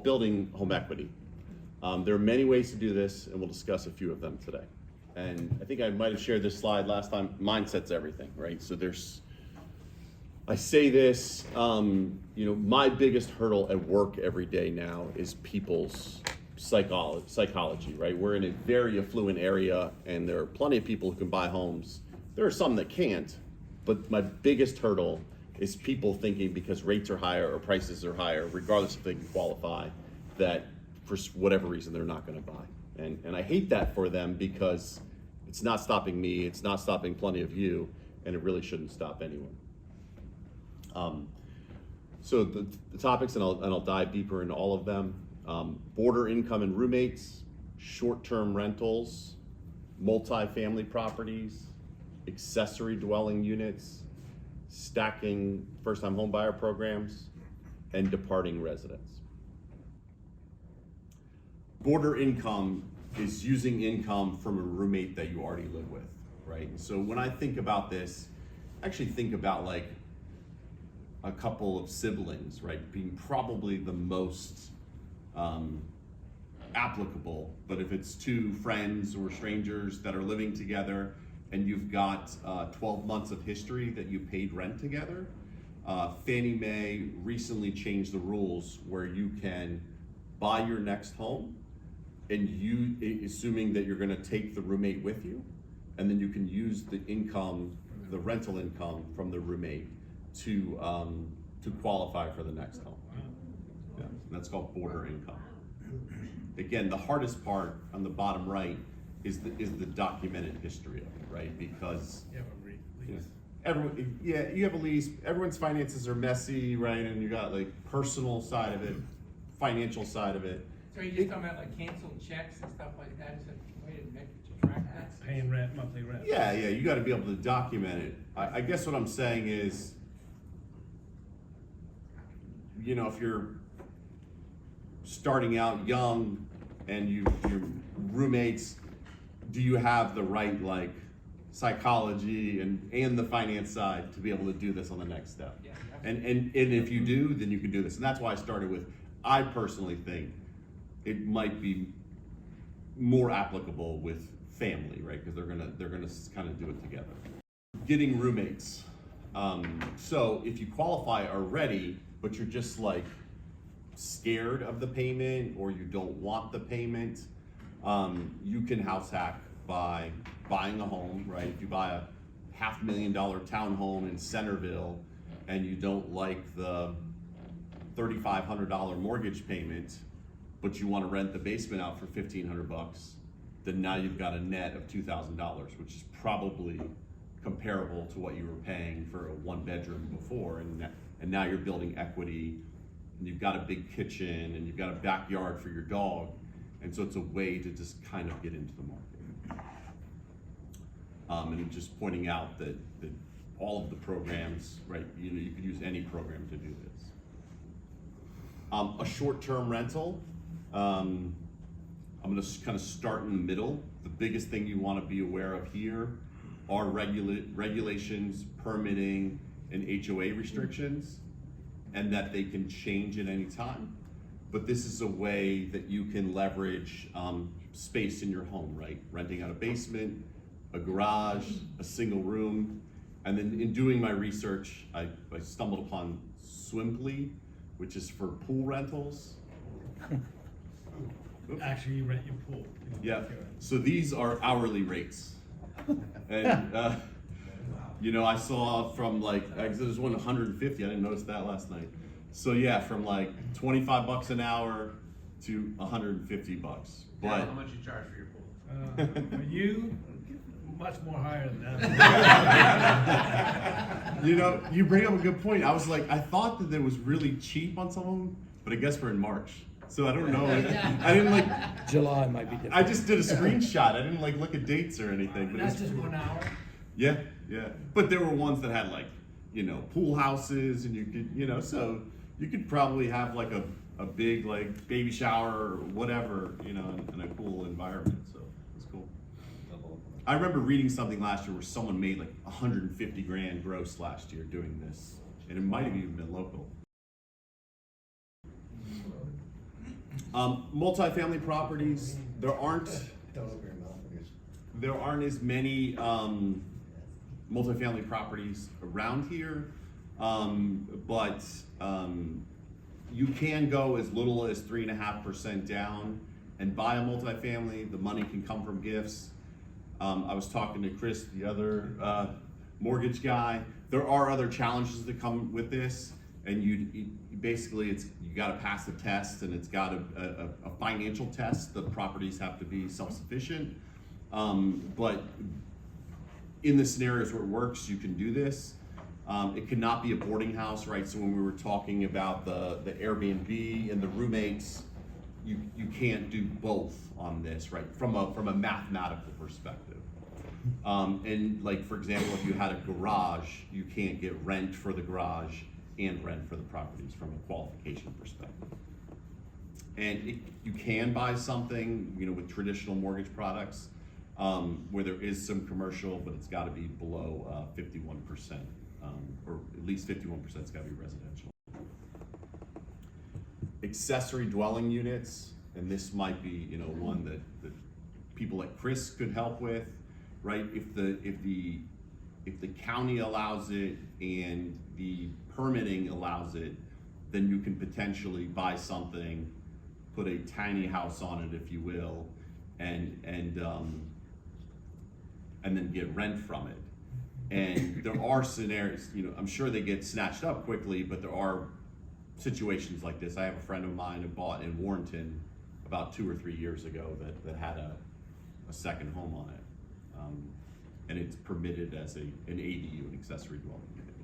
building home equity. There are many ways to do this, and we'll discuss a few of them today. And I think I might have shared this slide last time. Mindset's everything, right? So I say this, my biggest hurdle at work every day now is people's psychology, right? We're in a very affluent area, and there are plenty of people who can buy homes. There are some that can't, but my biggest hurdle is people thinking because rates are higher or prices are higher, regardless if they can qualify, that for whatever reason they're not going to buy. And I hate that for them because it's not stopping me, it's not stopping plenty of you, and it really shouldn't stop anyone. So the topics, and I'll dive deeper into all of them. Border income and roommates, short-term rentals, multifamily properties, accessory dwelling units, stacking first-time home buyer programs, and departing residents. Border income is using income from a roommate that you already live with, right? So when I think about this, I actually think about like a couple of siblings, right, being probably the most applicable. But if it's two friends or strangers that are living together and you've got 12 months of history that you paid rent together, Fannie Mae recently changed the rules where you can buy your next home, and you, assuming that you're gonna take the roommate with you, and then you can use the income, the rental income from the roommate to qualify for the next home. Yeah, that's called border income. Again, the hardest part on the bottom right is the documented history of it, right? Because you have a lease. you have a lease. Everyone's finances are messy, right? And you got like personal side of it, financial side of it. So you're just talking about like canceled checks and stuff like that? Is that a way to track that? Paying rent, monthly rent. Yeah, you got to be able to document it. I guess what I'm saying is, if you're starting out young and your roommates, do you have the right like psychology and the finance side to be able to do this on the next step? Yeah, and if you do, then you can do this. And that's why I started with, I personally think it might be more applicable with family, right? Because they're gonna kind of do it together. Getting roommates. So if you qualify already, but you're just like scared of the payment or you don't want the payment, you can house hack by buying a home, right? If you buy a $500,000 townhome in Centerville and you don't like the $3,500 mortgage payment, but you want to rent the basement out for $1,500, then now you've got a net of $2,000, which is probably comparable to what you were paying for a one bedroom before, and now you're building equity, and you've got a big kitchen, and you've got a backyard for your dog, and so it's a way to just kind of get into the market. And just pointing out that all of the programs, right, you could use any program to do this. A short-term rental, I'm gonna kind of start in the middle. The biggest thing you wanna be aware of here are regulations, permitting, and HOA restrictions, and that they can change at any time. But this is a way that you can leverage space in your home, right? Renting out a basement, a garage, a single room. And then in doing my research, I stumbled upon Swimply, which is for pool rentals. Actually, you rent your pool. Yeah, so these are hourly rates. And I saw from there's one 150, I didn't notice that last night. So yeah, from like 25 bucks an hour to 150 bucks. But how much you charge for your pool? For you, much more higher than that. You bring up a good point. I thought that it was really cheap on some of them, but I guess we're in March. So I don't know. I didn't July might be different. I just did a screenshot. I didn't look at dates or anything. But That's just 1 hour? Yeah. But there were ones that had pool houses, and you could, so you could probably have a big baby shower or whatever, in a cool environment. So it's cool. I remember reading something last year where someone made 150 grand gross last year doing this, and it might have even been local. Multifamily properties, there aren't as many multifamily properties around here, but you can go as little as 3.5% down and buy a multifamily. The money can come from gifts. I was talking to Chris, the other mortgage guy. There are other challenges that come with this, and you basically you got to pass a test, and it's got a financial test. The properties have to be self-sufficient, but in the scenarios where it works, you can do this. It cannot be a boarding house, right? So when we were talking about the Airbnb and the roommates, you can't do both on this, right? From a mathematical perspective. And like, for example, if you had a garage, you can't get rent for the garage and rent for the properties from a qualification perspective. And you can buy something, with traditional mortgage products, where there is some commercial, but it's gotta be below 51%, or at least 51% it's gotta be residential. Accessory dwelling units, and this might be, one that people like Chris could help with, right? If the county allows it and the permitting allows it, then you can potentially buy something, put a tiny house on it, if you will, and then get rent from it. And there are scenarios, I'm sure they get snatched up quickly, but there are situations like this. I have a friend of mine who bought in Warrenton about 2 or 3 years ago that had a second home on it. And it's permitted as an ADU, an accessory dwelling unit.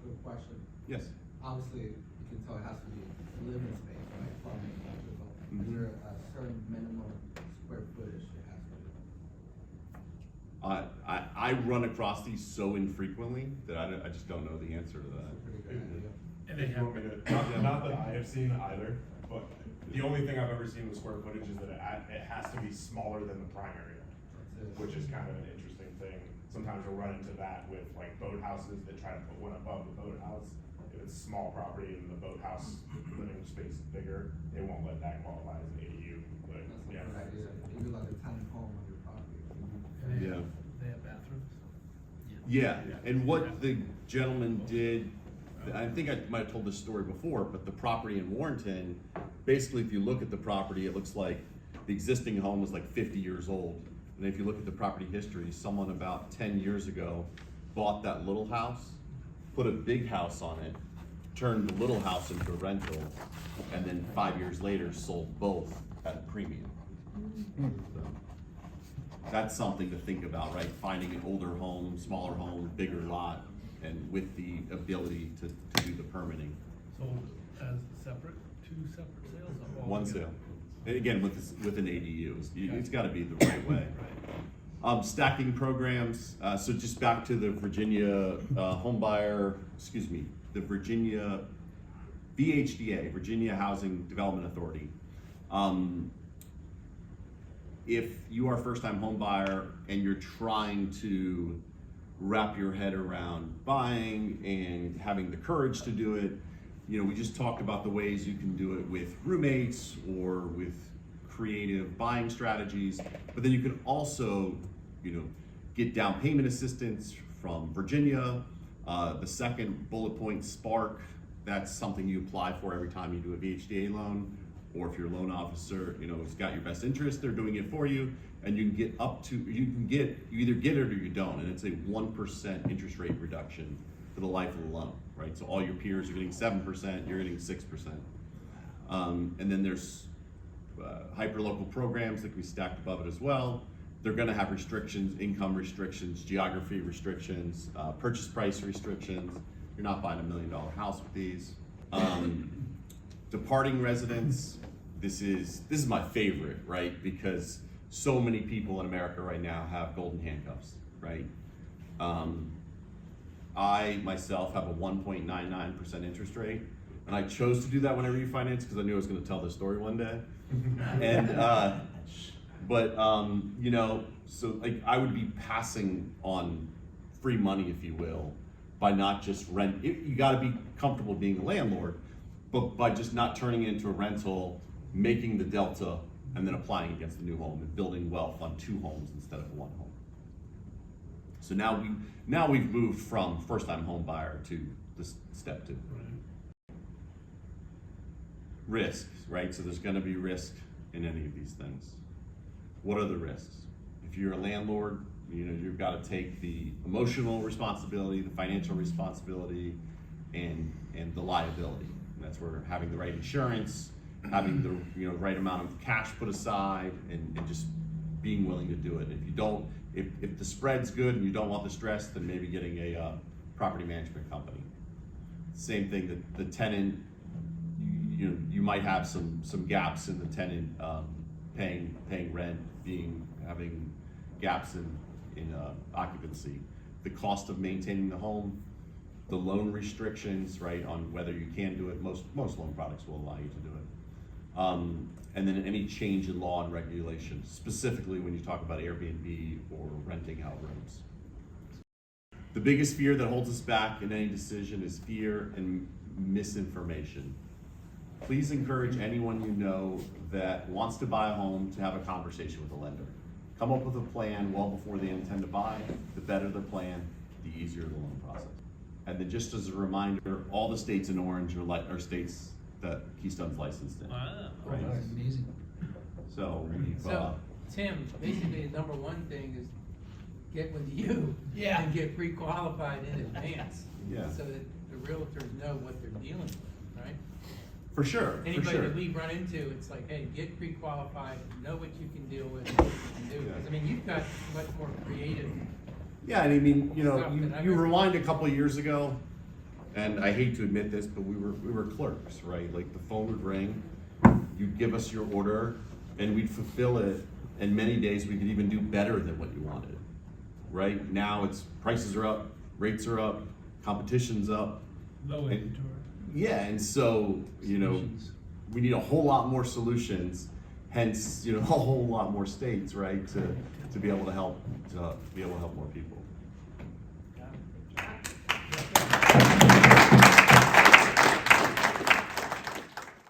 Quick question. Yes. Obviously, you can tell it has to be living space, right? Plumbing, electrical. Is there a certain minimum square footage it has to be? I run across these so infrequently that I just don't know the answer to that. That's a pretty good idea. And they If you have, want me to- not that I have seen either, but the only thing I've ever seen with square footage is that it has to be smaller than the primary, That's it. which is kind of an interesting thing. Sometimes you'll run into that with like boathouses that try to put one above the boathouse. If it's a small property and the boathouse living space is bigger, they won't let that qualify as an ADU, but That's a yeah. good idea. You do like a tiny home on your property. and they Yeah. they have bathrooms. Yeah, and what the gentleman did, I think I might have told this story before, but the property in Warrenton, basically if you look at the property, it looks like the existing home was like 50 years old. And if you look at the property history, someone about 10 years ago bought that little house, put a big house on it, turned the little house into a rental, and then 5 years later sold both at a premium. So, that's something to think about, right? Finding an older home, smaller home, bigger lot, and with the ability to do the permitting. Sold as two separate sales? Or all One together? sale. And again, with an ADU, it's gotta be the right way. Right. Stacking programs, so just back to the Virginia the Virginia VHDA, Virginia Housing Development Authority. If you are a first-time home buyer and you're trying to wrap your head around buying and having the courage to do it, we just talked about the ways you can do it with roommates or with creative buying strategies, but then you can also, get down payment assistance from Virginia. The second bullet point, Spark, that's something you apply for every time you do a VHDA loan, or if you're a loan officer, it's got your best interest, they're doing it for you, and you can get you either get it or you don't, and it's a 1% interest rate reduction for the life of the loan, right? So all your peers are getting 7%, you're getting 6%. And then there's hyperlocal programs that can be stacked above it as well. They're gonna have restrictions, income restrictions, geography restrictions, purchase price restrictions. You're not buying $1 million house with these. Departing residents, this is my favorite, right? Because so many people in America right now have golden handcuffs, right? I myself have a 1.99% interest rate, and I chose to do that when I refinance because I knew I was going to tell this story one day. And so like I would be passing on free money, if you will, by not just rent. You got to be comfortable being a landlord, but by just not turning it into a rental making the delta and then applying against the new home and building wealth on 2 homes instead of 1 home. So now we've moved from first-time home buyer to this step 2. Right. Risks, right? So there's gonna be risk in any of these things. What are the risks? If you're a landlord, you know, you've gotta take the emotional responsibility, the financial responsibility, and the liability. And that's where having the right insurance, having the right amount of cash put aside, and just being willing to do it. If you don't, if the spread's good and you don't want the stress, then maybe getting a property management company. Same thing, that the tenant, you might have some gaps in the tenant paying rent, having gaps in occupancy. The cost of maintaining the home, the loan restrictions, right, on whether you can do it. Most loan products will allow you to do it. And then any change in law and regulation, specifically when you talk about Airbnb or renting out rooms. The biggest fear that holds us back in any decision is fear and misinformation. Please encourage anyone you know that wants to buy a home to have a conversation with a lender. Come up with a plan well before they intend to buy. The better the plan, the easier the loan process. And then just as a reminder, all the states in orange are states that Keystone's licensed in. Wow. Right. Amazing. So we've, So, Tim, basically the number one thing is get with you. Yeah. And get pre-qualified in advance. Yeah. So that the realtors know what they're dealing with, right? for sure, Anybody that we run into, it's like, hey, get pre-qualified, know what you can deal with, what you can do. Yeah. Because, I mean, you've got much more creative. Yeah, and I mean, Stuff that I've you ever- rewind a couple of years ago, and I hate to admit this, but we were clerks, right? Like the phone would ring, you'd give us your order, and we'd fulfill it, and many days we could even do better than what you wanted, right? Now it's prices are up, rates are up, competition's up. Low inventory. Yeah, and so, Solutions. we need a whole lot more solutions, hence, a whole lot more states, right, to be able to help more people.